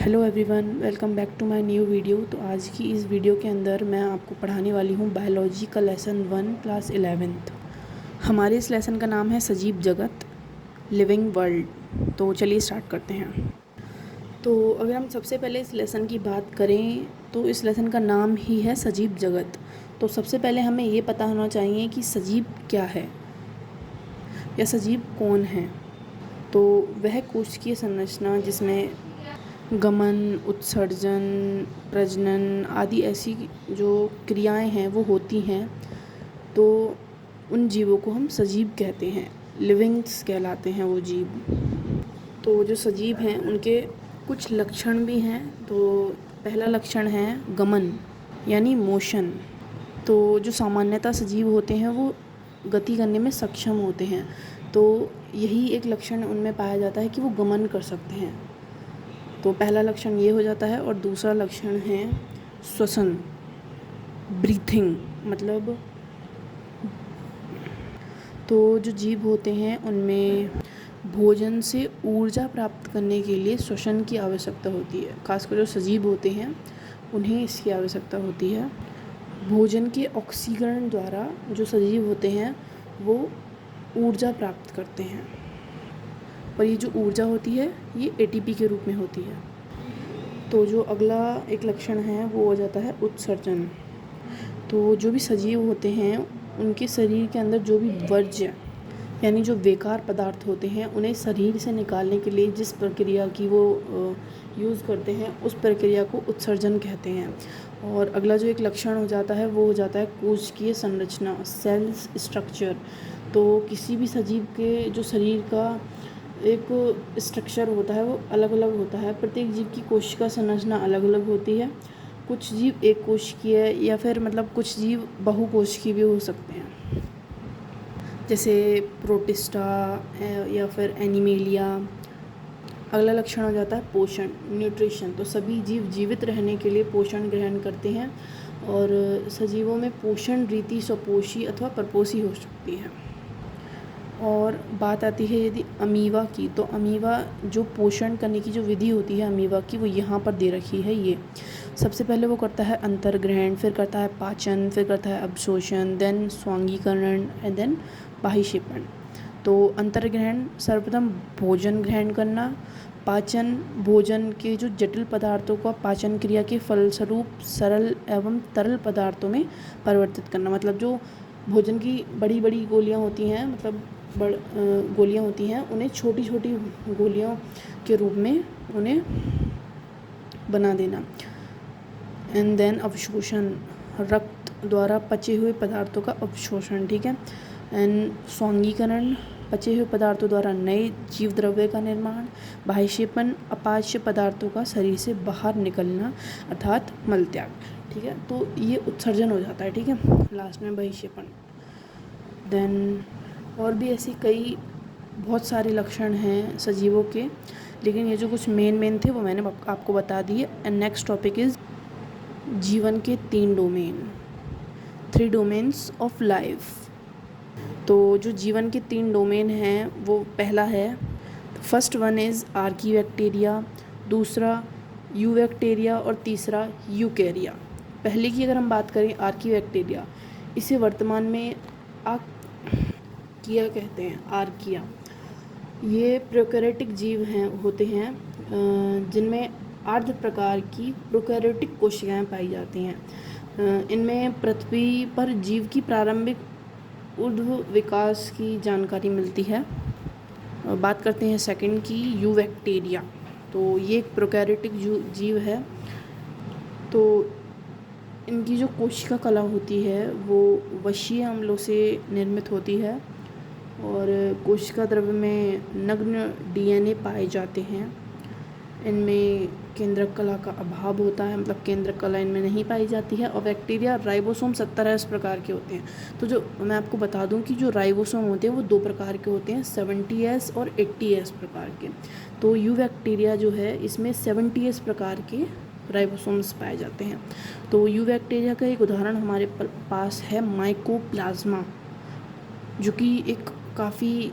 Hello everyone, welcome back to my new video. तो आज की इस वीडियो के अंदर मैं आपको पढ़ाने वाली हूँ बायोलॉजी का लेसन 1 क्लास 11th। हमारे इस लेसन का नाम है सजीव जगत, लिविंग वर्ल्ड। तो चलिए स्टार्ट करते हैं। तो अगर हम सबसे पहले इस लेसन की बात करें तो इस लेसन का नाम ही है सजीव जगत। तो सबसे पहले हमें ये पता होना चाहिए कि सजीव क्या है या सजीव कौन है। तो वह कोशिकीय संरचना जिसमें गमन, उत्सर्जन, प्रजनन आदि ऐसी जो क्रियाएं हैं वो होती हैं, तो उन जीवों को हम सजीव कहते हैं, लिविंग्स कहलाते हैं वो जीव। तो जो सजीव हैं उनके कुछ लक्षण भी हैं। तो पहला लक्षण है गमन यानी मोशन। तो जो सामान्यतः सजीव होते हैं वो गति करने में सक्षम होते हैं, तो यही एक लक्षण उनमें पाया जाता है कि वो गमन कर सकते हैं। तो पहला लक्षण ये हो जाता है। और दूसरा लक्षण है श्वसन, ब्रीथिंग। मतलब तो जो जीव होते हैं उनमें भोजन से ऊर्जा प्राप्त करने के लिए श्वसन की आवश्यकता होती है। खासकर जो सजीव होते हैं उन्हें इसकी आवश्यकता होती है। भोजन के ऑक्सीकरण द्वारा जो सजीव होते हैं वो ऊर्जा प्राप्त करते हैं, और ये जो ऊर्जा होती है ये एटीपी के रूप में होती है। तो जो अगला एक लक्षण है वो हो जाता है उत्सर्जन। तो जो भी सजीव होते हैं उनके शरीर के अंदर जो भी वर्ज्य यानी जो बेकार पदार्थ होते हैं उन्हें शरीर से निकालने के लिए जिस प्रक्रिया की वो यूज़ करते हैं उस प्रक्रिया को उत्सर्जन कहते हैं। और अगला जो एक लक्षण हो जाता है वो हो जाता है कोशिकीय संरचना, सेल्स स्ट्रक्चर। तो किसी भी सजीव के जो शरीर का एक स्ट्रक्चर होता है वो अलग अलग होता है। प्रत्येक जीव की कोशिका संरचना अलग अलग होती है। कुछ जीव एक कोशिकीय या फिर मतलब कुछ जीव बहुकोशिकीय भी हो सकते हैं, जैसे प्रोटिस्टा या फिर एनिमेलिया। अगला लक्षण हो जाता है पोषण, न्यूट्रिशन। तो सभी जीव जीवित रहने के लिए पोषण ग्रहण करते हैं, और सजीवों में पोषण रीति स्वपोषी अथवा परपोषी हो सकती है। और बात आती है यदि अमीबा की, तो अमीबा जो पोषण करने की जो विधि होती है अमीबा की वो यहाँ पर दे रखी है। ये सबसे पहले वो करता है अंतर्ग्रहण, फिर करता है पाचन, फिर करता है अवशोषण, देन स्वांगीकरण एंड देन बाह्यक्षेपण। तो अंतर्ग्रहण सर्वप्रथम भोजन ग्रहण करना, पाचन भोजन के जो जटिल पदार्थों को पाचन क्रिया के फलस्वरूप सरल एवं तरल पदार्थों में परिवर्तित करना। मतलब जो भोजन की बड़ी बड़ी गोलियां होती हैं, मतलब गोलियां होती हैं, उन्हें छोटी छोटी गोलियों के रूप में उन्हें बना देना। एंड देन अवशोषण, रक्त द्वारा पचे हुए पदार्थों का अवशोषण, ठीक है। एंड स्वांगीकरण, पचे हुए पदार्थों द्वारा नए जीव द्रव्य का निर्माण। बाह्यक्षेपण, अपाच्य पदार्थों का शरीर से बाहर निकलना अर्थात मलत्याग, ठीक है। तो ये उत्सर्जन हो जाता है, ठीक है। लास्ट में बाह्यक्षेपण। देन और भी ऐसी कई बहुत सारे लक्षण हैं सजीवों के, लेकिन ये जो कुछ मेन थे वो मैंने आपको बता दिए। एंड नेक्स्ट टॉपिक इज़ जीवन के 3 डोमेन, 3 डोमेन्स ऑफ लाइफ। तो जो जीवन के 3 डोमेन हैं वो पहला है, फर्स्ट वन इज़ आर्कीबैक्टीरिया, दूसरा यूबैक्टीरिया और तीसरा यूकेरिया। पहले की अगर हम बात करें आर्कीबैक्टीरिया, इसे वर्तमान में आर्किया कहते हैं, आर्किया। ये प्रोकैरियोटिक जीव होते हैं जिनमें अर्ध प्रकार की प्रोकैरियोटिक कोशिकाएं पाई जाती हैं। इनमें पृथ्वी पर जीव की प्रारंभिक ऊर्ध्व विकास की जानकारी मिलती है। बात करते हैं सेकंड की, यूबैक्टीरिया। तो ये एक प्रोकैरियोटिक जीव है। तो इनकी जो कोशिका कला होती है वो वशीय अम्लों से निर्मित होती है, और कोशिका द्रव्य में नग्न डीएनए पाए जाते हैं। इनमें केंद्रक कला का अभाव होता है, मतलब केंद्रक कला इनमें नहीं पाई जाती है। और बैक्टीरिया राइबोसोम 70S प्रकार के होते हैं। तो जो मैं आपको बता दूं कि जो राइबोसोम होते हैं वो 2 प्रकार के होते हैं, 70S और 80S प्रकार के। तो यूबैक्टीरिया जो है इसमें 70S प्रकार के राइबोसोम्स पाए जाते हैं। तो यूबैक्टीरिया का एक उदाहरण हमारे पास है माइकोप्लाज्मा, जो कि एक काफ़ी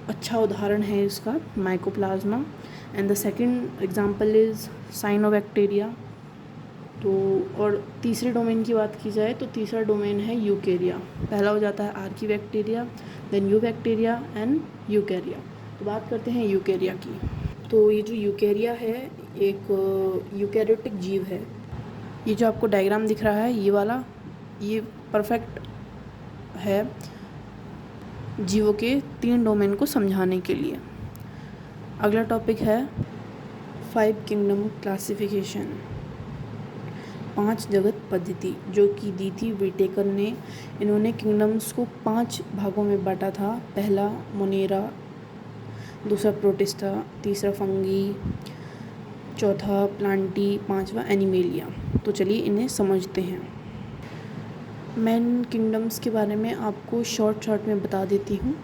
अच्छा उदाहरण है इसका, mycoplasma. And the second example is cyanobacteria. तो और तीसरे डोमेन की बात की जाए तो तीसरा डोमेन है यूकेरिया। पहला हो जाता है archaebacteria, then eubacteria and eukarya. तो बात करते हैं यूकेरिया की। तो ये जो यूकेरिया है एक यूकैरियोटिक जीव है। ये जो आपको डायग्राम दिख रहा है ये वाला, ये परफेक्ट है जीवों के 3 डोमेन को समझाने के लिए। अगला टॉपिक है 5 किंगडम क्लासिफिकेशन, 5 जगत पद्धति, जो कि दी थी व्हिटेकर ने। इन्होंने किंगडम्स को 5 भागों में बांटा था। पहला मोनेरा, दूसरा प्रोटिस्टा, तीसरा फंगी, चौथा प्लांटी, पांचवा एनिमेलिया। तो चलिए इन्हें समझते हैं। मेन किंगडम्स के बारे में आपको शॉर्ट में बता देती हूँ।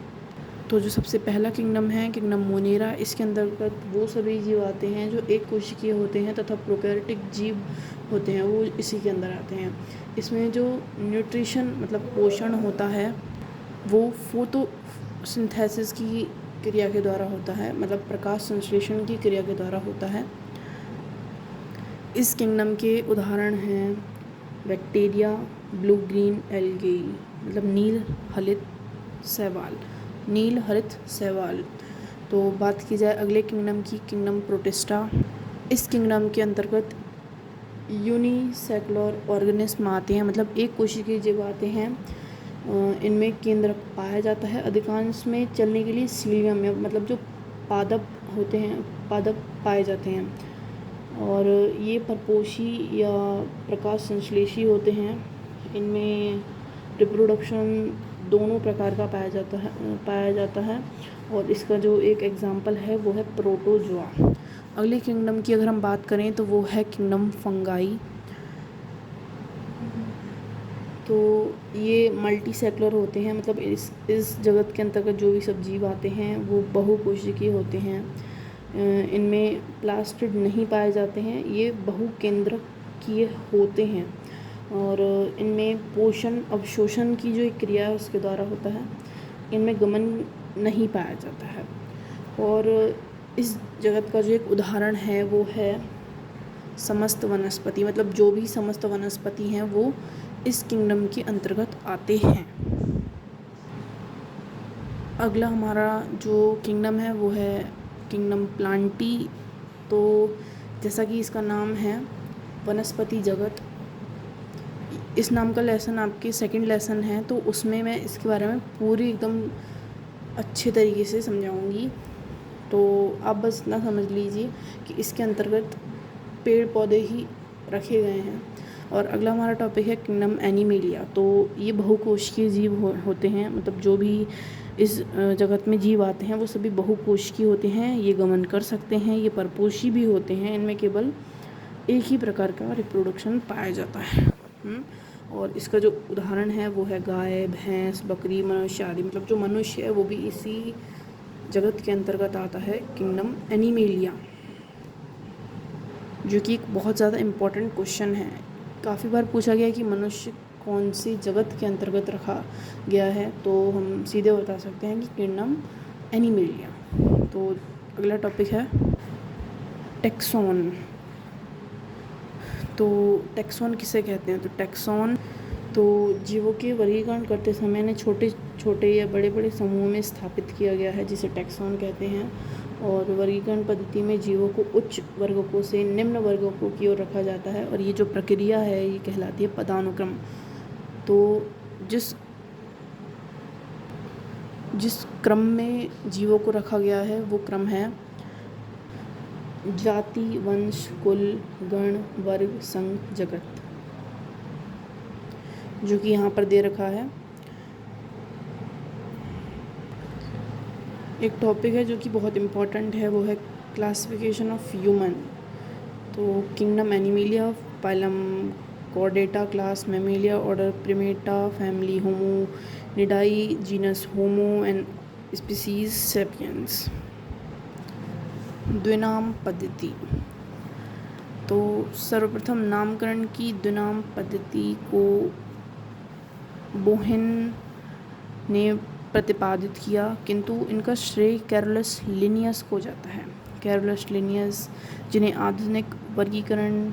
तो जो सबसे पहला किंगडम है किंगडम मोनेरा, इसके अंतर्गत वो सभी जीव आते हैं जो एक कोशिकीय होते हैं तथा प्रोकैरियोटिक जीव होते हैं, वो इसी के अंदर आते हैं। इसमें जो न्यूट्रिशन मतलब पोषण होता है वो फोटोसिंथेसिस की क्रिया के द्वारा होता है, मतलब प्रकाश संश्लेषण की क्रिया के द्वारा होता है। इस किंगडम के उदाहरण हैं बैक्टीरिया, ब्लू ग्रीन एल्गी, मतलब नील हरित शैवाल। तो बात की जाए अगले किंगडम की, किंगडम प्रोटिस्टा। इस किंगडम के अंतर्गत यूनिसेक्युलर ऑर्गेनिज्म आते हैं, मतलब एक कोशिकीय जीव आते हैं। इनमें केंद्रक पाया जाता है। अधिकांश में चलने के लिए सीलियम में मतलब जो पादप होते हैं, पादप पाए जाते हैं और ये परपोषी या प्रकाश संश्लेषी होते हैं। इनमें रिप्रोडक्शन दोनों प्रकार का पाया जाता है और इसका जो एक एग्जांपल है वो है प्रोटोजोआ। अगले किंगडम की अगर हम बात करें तो वो है किंगडम फंगाई। तो ये मल्टी सेक्युलर होते हैं, मतलब इस जगत के अंतर्गत जो भी सब जीव आते हैं वो बहुकोशिकीय होते हैं। इनमें प्लास्टिड नहीं पाए जाते हैं, ये बहुकेंद्रकीय होते हैं और इनमें पोषण अवशोषण की जो एक क्रिया है उसके द्वारा होता है। इनमें गमन नहीं पाया जाता है। और इस जगत का जो एक उदाहरण है वो है समस्त वनस्पति, मतलब जो भी समस्त वनस्पति हैं वो इस किंगडम के अंतर्गत आते हैं। अगला हमारा जो किंगडम है वो है किंगडम प्लांटी। तो जैसा कि इसका नाम है वनस्पति जगत, इस नाम का लेसन आपके सेकंड लेसन है, तो उसमें मैं इसके बारे में पूरी एकदम अच्छे तरीके से समझाऊंगी। तो आप बस इतना समझ लीजिए कि इसके अंतर्गत पेड़ पौधे ही रखे गए हैं। और अगला हमारा टॉपिक है किंगडम एनिमेलिया। तो ये बहुकोशिकीय जीव होते हैं, मतलब जो भी इस जगत में जीव आते हैं वो सभी बहुकोशिकीय होते हैं। ये गमन कर सकते हैं, ये परपोषी भी होते हैं। इनमें केवल एक ही प्रकार का रिप्रोडक्शन पाया जाता है। और इसका जो उदाहरण है वो है गाय, भैंस, बकरी, मनुष्य आदि, मतलब जो मनुष्य है वो भी इसी जगत के अंतर्गत आता है, किंगडम एनिमेलिया, जो कि एक बहुत ज़्यादा इम्पोर्टेंट क्वेश्चन है। काफ़ी बार पूछा गया है कि मनुष्य कौन सी जगत के अंतर्गत रखा गया है, तो हम सीधे बता सकते हैं कि किंगडम एनिमेलिया। तो अगला टॉपिक है टैक्सॉन। तो टैक्सॉन किसे कहते हैं? तो टैक्सॉन तो जीवों के वर्गीकरण करते समय इन्हें छोटे छोटे या बड़े बड़े समूह में स्थापित किया गया है, जिसे टैक्सॉन कहते हैं। और वर्गीकरण पद्धति में जीवों को उच्च वर्गों से निम्न वर्गों की ओर रखा जाता है और ये जो प्रक्रिया है ये कहलाती है पदानुक्रम। तो जिस क्रम में जीवों को रखा गया है वो क्रम है जाति, वंश, कुल, गण, वर्ग, संघ, जगत, जो कि यहाँ पर दे रखा है। एक टॉपिक है जो कि बहुत इम्पोर्टेंट है, वो है क्लासिफिकेशन ऑफ ह्यूमन। तो kingdom Animalia, phylum Chordata, class Mammalia, order Primata, family Hominidae, genus Homo and species sapiens. द्विनाम पद्धति। तो सर्वप्रथम नामकरण की द्विनाम पद्धति को बोहेन ने प्रतिपादित किया, किंतु इनका श्रेय कैरोलस लिनियस को जाता है। कैरोलस लिनियस, जिन्हें आधुनिक वर्गीकरण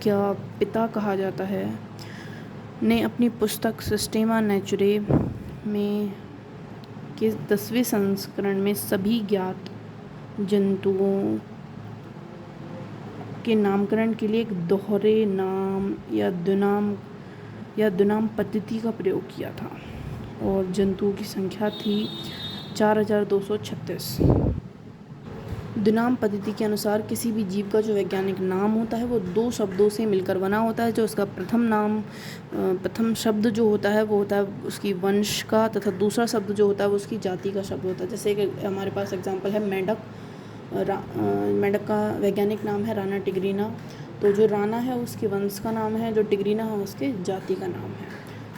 का पिता कहा जाता है, ने अपनी पुस्तक सिस्टेमा नेचुरे में के 10वें संस्करण में सभी ज्ञात जंतुओं के नामकरण के लिए एक दोहरे नाम या द्विनाम पद्धति का प्रयोग किया था और जंतुओं की संख्या थी 4236। द्विनाम पद्धति के अनुसार किसी भी जीव का जो वैज्ञानिक नाम होता है वो 2 शब्दों से मिलकर बना होता है। जो उसका प्रथम शब्द जो होता है वो होता है उसकी वंश का, तथा दूसरा शब्द जो होता है वो उसकी जाति का शब्द होता है। जैसे कि हमारे पास एग्जांपल है मेंढक। मेंढक का वैज्ञानिक नाम है राना टिग्रीना, तो जो राना है उसके वंश का नाम है, जो टिग्रीना है उसके जाति का नाम है।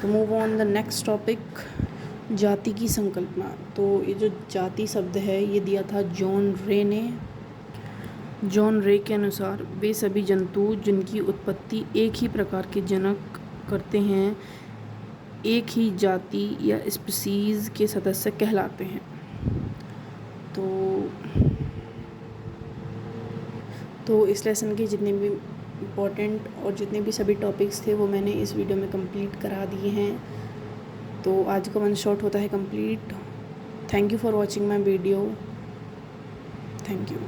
तो move on the next topic, जाति की संकल्पना। तो ये जो जाति शब्द है ये दिया था जॉन रे ने। जॉन रे के अनुसार वे सभी जंतु जिनकी उत्पत्ति एक ही प्रकार के जनक करते हैं एक ही जाति या स्पीसीज़ के सदस्य कहलाते हैं। तो इस लेसन के जितने भी इम्पोर्टेंट और जितने भी सभी टॉपिक्स थे वो मैंने इस वीडियो में कंप्लीट करा दिए हैं। तो आज का वन शॉट होता है complete. Thank you for watching my video. Thank you.